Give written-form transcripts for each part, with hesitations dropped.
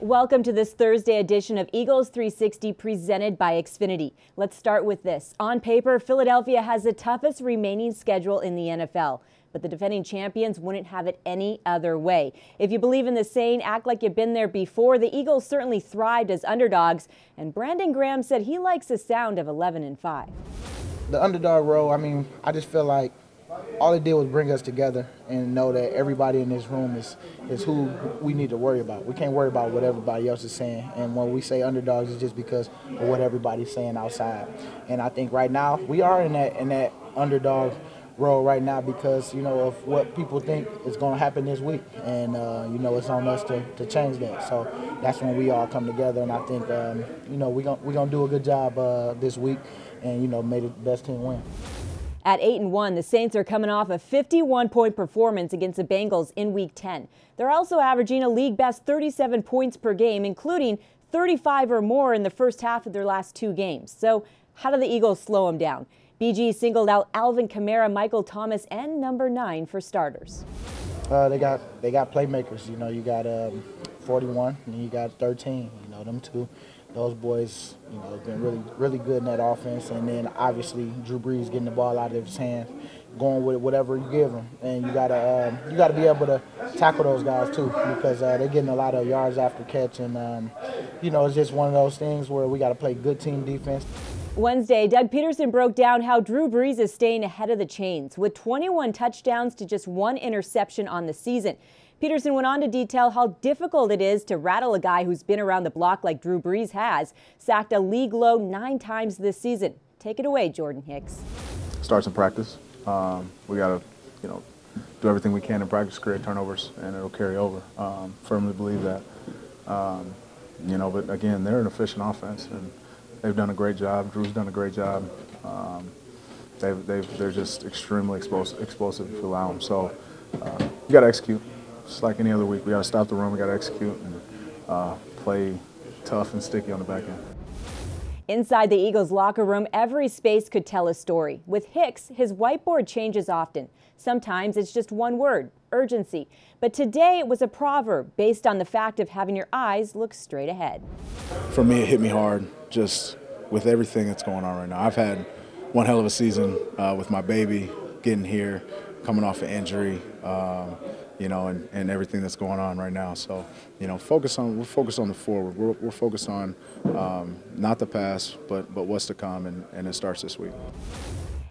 Welcome to this Thursday edition of Eagles 360 presented by Xfinity. Let's start with this. On paper, Philadelphia has the toughest remaining schedule in the NFL, but the defending champions wouldn't have it any other way. If you believe in the saying, act like you've been there before, the Eagles certainly thrived as underdogs, and Brandon Graham said he likes the sound of 11-5. The underdog role, I just feel like all it did was bring us together and know that everybody in this room is who we need to worry about. We can't worry about what everybody else is saying. And when we say underdogs, it's just because of what everybody's saying outside. And I think right now we are in that underdog role right now because, of what people think is going to happen this week. And, it's on us to change that. So that's when we all come together. And I think, we're going to do a good job this week and, make the best team win. At 8-1, the Saints are coming off a 51-point performance against the Bengals in Week 10. They're also averaging a league-best 37 points per game, including 35 or more in the first half of their last 2 games. So how do the Eagles slow them down? BG singled out Alvin Kamara, Michael Thomas, and number 9 for starters. They got playmakers. You got 41 and you got 13. Them two. Those boys, have been really good in that offense. And then obviously Drew Brees getting the ball out of his hands, going with whatever you give him. And you gotta be able to tackle those guys too, because they're getting a lot of yards after catch. And it's just one of those things where we got to play good team defense. Wednesday, Doug Peterson broke down how Drew Brees is staying ahead of the chains with 21 touchdowns to just 1 interception on the season. Peterson went on to detail how difficult it is to rattle a guy who's been around the block like Drew Brees has, sacked a league low 9 times this season. Take it away, Jordan Hicks. Starts in practice. We got to, do everything we can in practice, create turnovers, and it'll carry over. Firmly believe that. But again, they're an efficient offense, and they've done a great job. Drew's done a great job. They're just extremely explosive if you allow them. So you got to execute. Just like any other week, we got to stop the run, we got to execute and play tough and sticky on the back end. Inside the Eagles locker room, every space could tell a story. With Hicks, his whiteboard changes often. Sometimes it's just one word, urgency. But today it was a proverb based on the fact of having your eyes look straight ahead. For me, it hit me hard just with everything that's going on right now. I've had one hell of a season with my baby getting here, coming off an injury. And everything that's going on right now. So, we're focused on the forward. We're focused on not the past, but what's to come, and it starts this week.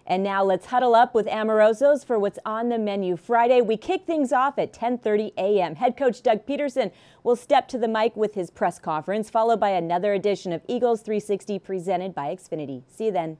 And now let's huddle up with Amorosos for what's on the menu Friday. We kick things off at 10:30 a.m. Head coach Doug Peterson will step to the mic with his press conference, followed by another edition of Eagles 360 presented by Xfinity. See you then.